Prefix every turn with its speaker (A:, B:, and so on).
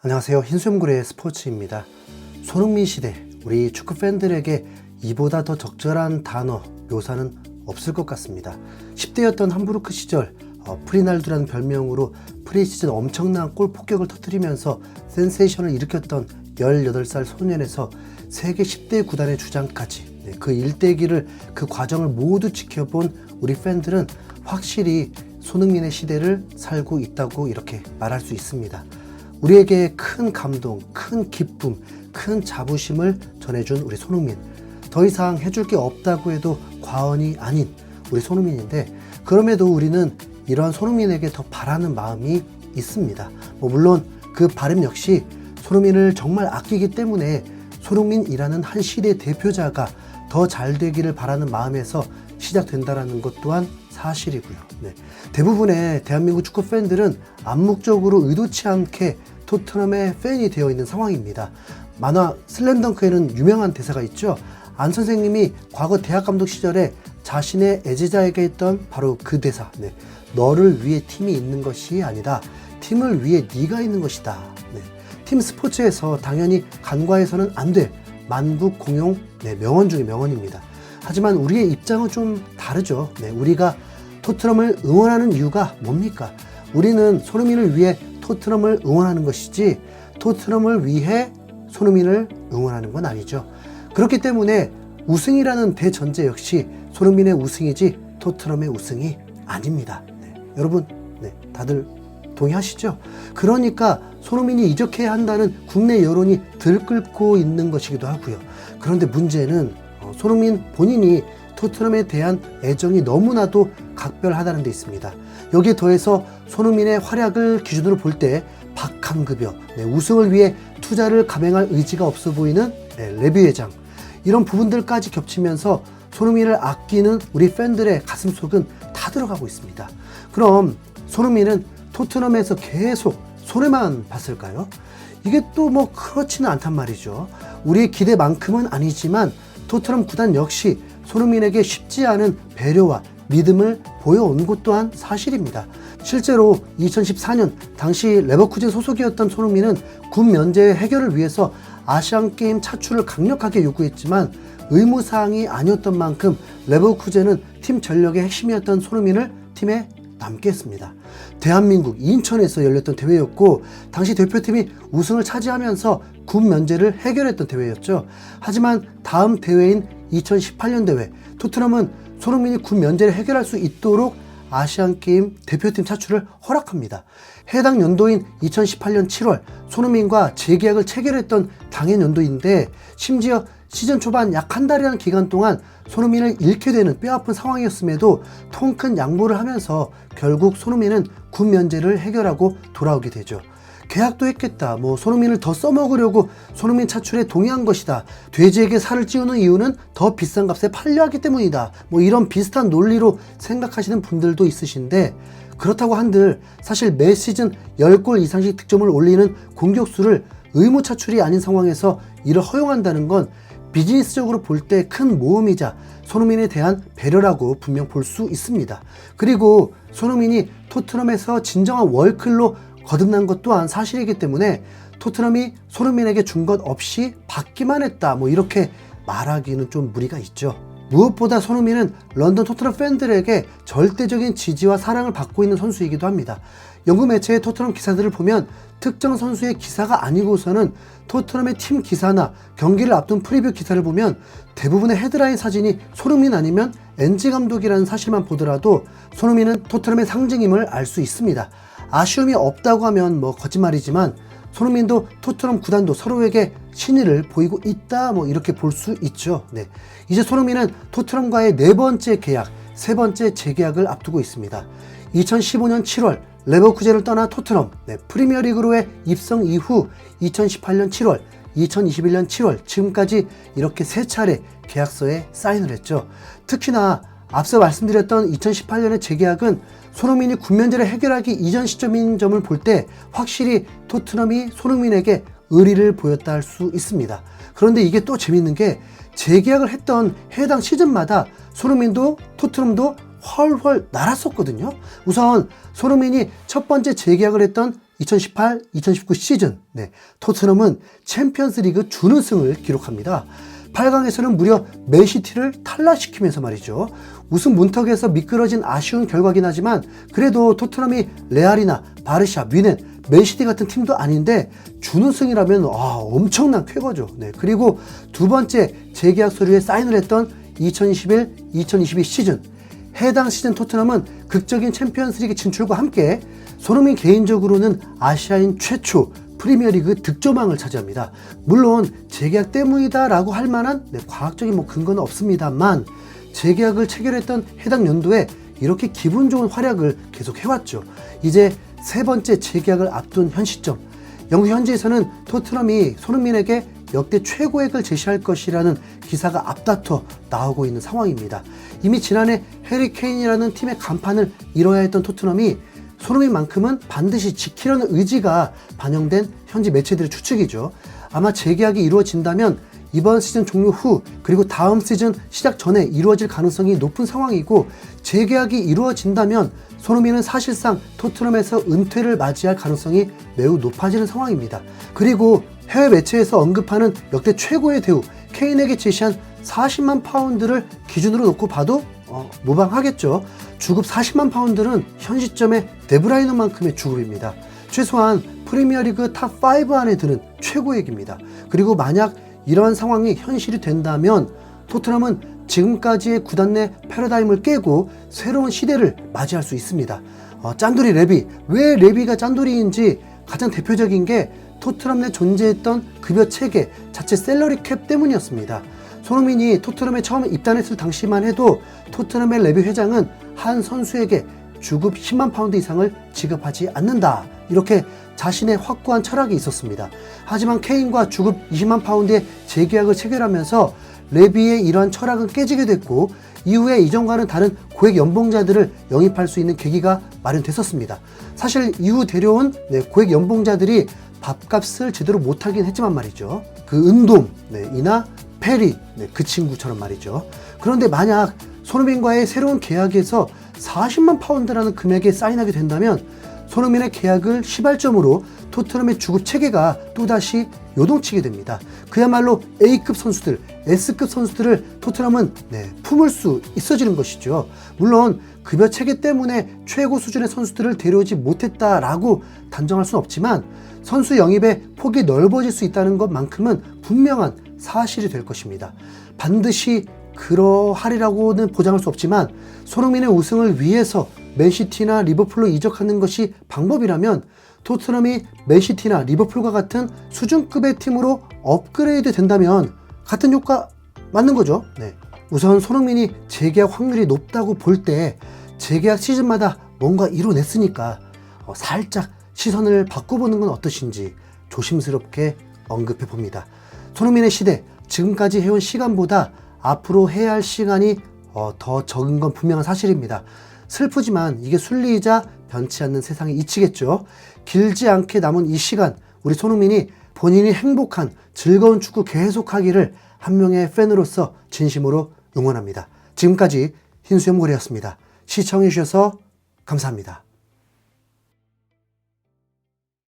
A: 안녕하세요. 흰수염고래의 스포츠입니다. 손흥민 시대, 우리 축구 팬들에게 이보다 더 적절한 단어, 묘사는 없을 것 같습니다. 10대였던 함부르크 시절 프리날두라는 별명으로 프리시즌 엄청난 골 폭격을 터뜨리면서 센세이션을 일으켰던 18살 소년에서 세계 10대 구단의 주장까지, 그 일대기를, 그 과정을 모두 지켜본 우리 팬들은 확실히 손흥민의 시대를 살고 있다고 이렇게 말할 수 있습니다. 우리에게 큰 감동, 큰 기쁨, 큰 자부심을 전해준 우리 손흥민. 더 이상 해줄 게 없다고 해도 과언이 아닌 우리 손흥민인데, 그럼에도 우리는 이러한 손흥민에게 더 바라는 마음이 있습니다. 물론 그 바람 역시 손흥민을 정말 아끼기 때문에 손흥민이라는 한 시대의 대표자가 더 잘 되기를 바라는 마음에서 시작된다는 것 또한 사실이고요. 대부분의 대한민국 축구 팬들은 암묵적으로 의도치 않게 토트넘의 팬이 되어 있는 상황입니다. 만화 슬램덩크에는 유명한 대사가 있죠. 안 선생님이 과거 대학 감독 시절에 자신의 애제자에게 했던 바로 그 대사. 너를 위해 팀이 있는 것이 아니다. 팀을 위해 네가 있는 것이다. 팀 스포츠에서 당연히 간과해서는 안 될 만국 공용 명언 중의 명언입니다. 하지만 우리의 입장은 좀 다르죠. 우리가 토트넘을 응원하는 이유가 뭡니까? 우리는 손흥민을 위해 토트넘을 응원하는 것이지 토트넘을 위해 손흥민을 응원하는 건 아니죠. 그렇기 때문에 우승이라는 대전제 역시 손흥민의 우승이지 토트넘의 우승이 아닙니다. 여러분, 다들 동의하시죠? 그러니까 손흥민이 이적해야 한다는 국내 여론이 들끓고 있는 것이기도 하고요. 그런데 문제는 손흥민 본인이 토트넘에 대한 애정이 너무나도 각별하다는 데 있습니다. 여기에 더해서 손흥민의 활약을 기준으로 볼 때 박한급여, 우승을 위해 투자를 감행할 의지가 없어 보이는 레비 회장, 이런 부분들까지 겹치면서 손흥민을 아끼는 우리 팬들의 가슴속은 다 들어가고 있습니다. 그럼 손흥민은 토트넘에서 계속 손해만 봤을까요? 이게 또 그렇지는 않단 말이죠. 우리의 기대만큼은 아니지만 토트넘 구단 역시 손흥민에게 쉽지 않은 배려와 믿음을 보여온 것 또한 사실입니다. 실제로 2014년 당시 레버쿠젠 소속이었던 손흥민은 군 면제 해결을 위해서 아시안게임 차출을 강력하게 요구했지만 의무사항이 아니었던 만큼 레버쿠젠은 팀 전력의 핵심이었던 손흥민을 팀에 남게 했습니다. 대한민국 인천에서 열렸던 대회였고 당시 대표팀이 우승을 차지하면서 군 면제를 해결했던 대회였죠. 하지만 다음 대회인 2018년 대회, 토트넘은 손흥민이 군 면제를 해결할 수 있도록 아시안게임 대표팀 차출을 허락합니다. 해당 연도인 2018년 7월 손흥민과 재계약을 체결했던 당해 연도인데, 심지어 시즌 초반 약 한 달이라는 기간 동안 손흥민을 잃게 되는 뼈아픈 상황이었음에도 통큰 양보를 하면서 결국 손흥민은 군 면제를 해결하고 돌아오게 되죠. 계약도 했겠다, 손흥민을 더 써먹으려고 손흥민 차출에 동의한 것이다, 돼지에게 살을 찌우는 이유는 더 비싼 값에 팔려 하기 때문이다, 이런 비슷한 논리로 생각하시는 분들도 있으신데, 그렇다고 한들 사실 매 시즌 10골 이상씩 득점을 올리는 공격수를 의무 차출이 아닌 상황에서 이를 허용한다는 건 비즈니스적으로 볼 때 큰 모험이자 손흥민에 대한 배려라고 분명 볼 수 있습니다. 그리고 손흥민이 토트넘에서 진정한 월클로 거듭난 것 또한 사실이기 때문에 토트넘이 손흥민에게 준 것 없이 받기만 했다, 이렇게 말하기는 좀 무리가 있죠. 무엇보다 손흥민은 런던 토트넘 팬들에게 절대적인 지지와 사랑을 받고 있는 선수이기도 합니다. 영국 매체의 토트넘 기사들을 보면 특정 선수의 기사가 아니고서는 토트넘의 팀 기사나 경기를 앞둔 프리뷰 기사를 보면 대부분의 헤드라인 사진이 손흥민 아니면 엔지 감독이라는 사실만 보더라도 손흥민은 토트넘의 상징임을 알 수 있습니다. 아쉬움이 없다고 하면 거짓말이지만 손흥민도 토트넘 구단도 서로에게 신의를 보이고 있다, 이렇게 볼 수 있죠. 이제 손흥민은 토트넘과의 4번째 계약, 3번째 재계약을 앞두고 있습니다. 2015년 7월 레버쿠젠을 떠나 토트넘, 프리미어리그로의 입성 이후 2018년 7월, 2021년 7월, 지금까지 이렇게 3차례 계약서에 사인을 했죠. 특히나 앞서 말씀드렸던 2018년의 재계약은 손흥민이 군 면제를 해결하기 이전 시점인 점을 볼 때 확실히 토트넘이 손흥민에게 의리를 보였다 할 수 있습니다. 그런데 이게 또 재밌는 게 재계약을 했던 해당 시즌마다 손흥민도 토트넘도 훨훨 날았었거든요. 우선 손흥민이 첫 번째 재계약을 했던 2018-2019 시즌 토트넘은 챔피언스 리그 준우승을 기록합니다. 8강에서는 무려 맨시티를 탈락시키면서 말이죠. 우승 문턱에서 미끄러진 아쉬운 결과긴 하지만 그래도 토트넘이 레알이나 바르샤, 뮌헨, 맨시티 같은 팀도 아닌데 준우승이라면 엄청난 쾌거죠. 그리고 두 번째 재계약 서류에 사인을 했던 2021-2022 시즌, 해당 시즌 토트넘은 극적인 챔피언스리그 진출과 함께 손흥민 개인적으로는 아시아인 최초 프리미어리그 득점왕을 차지합니다. 물론 재계약 때문이다라고 할 만한 과학적인 근거는 없습니다만 재계약을 체결했던 해당 연도에 이렇게 기분 좋은 활약을 계속 해왔죠. 이제 세 번째 재계약을 앞둔 현 시점, 영국 현지에서는 토트넘이 손흥민에게 역대 최고액을 제시할 것이라는 기사가 앞다퉈 나오고 있는 상황입니다. 이미 지난해 해리 케인이라는 팀의 간판을 이뤄야 했던 토트넘이 손흥민만큼은 반드시 지키려는 의지가 반영된 현지 매체들의 추측이죠. 아마 재계약이 이루어진다면 이번 시즌 종료 후 그리고 다음 시즌 시작 전에 이루어질 가능성이 높은 상황이고, 재계약이 이루어진다면 손흥민은 사실상 토트넘에서 은퇴를 맞이할 가능성이 매우 높아지는 상황입니다. 그리고 해외 매체에서 언급하는 역대 최고의 대우, 케인에게 제시한 40만 파운드를 기준으로 놓고 봐도 무방하겠죠. 주급 40만 파운드는 현 시점에 데브라이너만큼의 주급입니다. 최소한 프리미어리그 탑5 안에 드는 최고액입니다. 그리고 만약 이러한 상황이 현실이 된다면 토트넘은 지금까지의 구단 내 패러다임을 깨고 새로운 시대를 맞이할 수 있습니다. 짠돌이 레비, 왜 레비가 짠돌이인지 가장 대표적인 게 토트넘 내 존재했던 급여 체계 자체 셀러리 캡 때문이었습니다. 손흥민이 토트넘에 처음 입단했을 당시만 해도 토트넘의 레비 회장은 한 선수에게 주급 10만 파운드 이상을 지급하지 않는다, 이렇게 자신의 확고한 철학이 있었습니다. 하지만 케인과 주급 20만 파운드의 재계약을 체결하면서 레비의 이러한 철학은 깨지게 됐고, 이후에 이전과는 다른 고액 연봉자들을 영입할 수 있는 계기가 마련됐었습니다. 사실 이후 데려온 고액 연봉자들이 밥값을 제대로 못하긴 했지만 말이죠. 그 은돔 이나 페리, 그 친구처럼 말이죠. 그런데 만약 손흥민과의 새로운 계약에서 40만 파운드라는 금액에 사인하게 된다면 손흥민의 계약을 시발점으로 토트넘의 주급 체계가 또다시 요동치게 됩니다. 그야말로 A급 선수들, S급 선수들을 토트넘은 품을 수 있어지는 것이죠. 물론 급여 체계 때문에 최고 수준의 선수들을 데려오지 못했다라고 단정할 수는 없지만 선수 영입의 폭이 넓어질 수 있다는 것만큼은 분명한 사실이 될 것입니다. 반드시 그러하리라고는 보장할 수 없지만 손흥민의 우승을 위해서 맨시티나 리버풀로 이적하는 것이 방법이라면 토트넘이 맨시티나 리버풀과 같은 수준급의 팀으로 업그레이드 된다면 같은 효과 맞는 거죠. 우선 손흥민이 재계약 확률이 높다고 볼 때 재계약 시즌마다 뭔가 이뤄냈으니까 살짝 시선을 바꿔보는 건 어떠신지 조심스럽게 언급해 봅니다. 손흥민의 시대, 지금까지 해온 시간보다 앞으로 해야 할 시간이 더 적은 건 분명한 사실입니다. 슬프지만 이게 순리이자 변치 않는 세상의 이치겠죠. 길지 않게 남은 이 시간, 우리 손흥민이 본인이 행복한 즐거운 축구 계속하기를 한 명의 팬으로서 진심으로 응원합니다. 지금까지 흰수염고래였습니다. 시청해주셔서 감사합니다.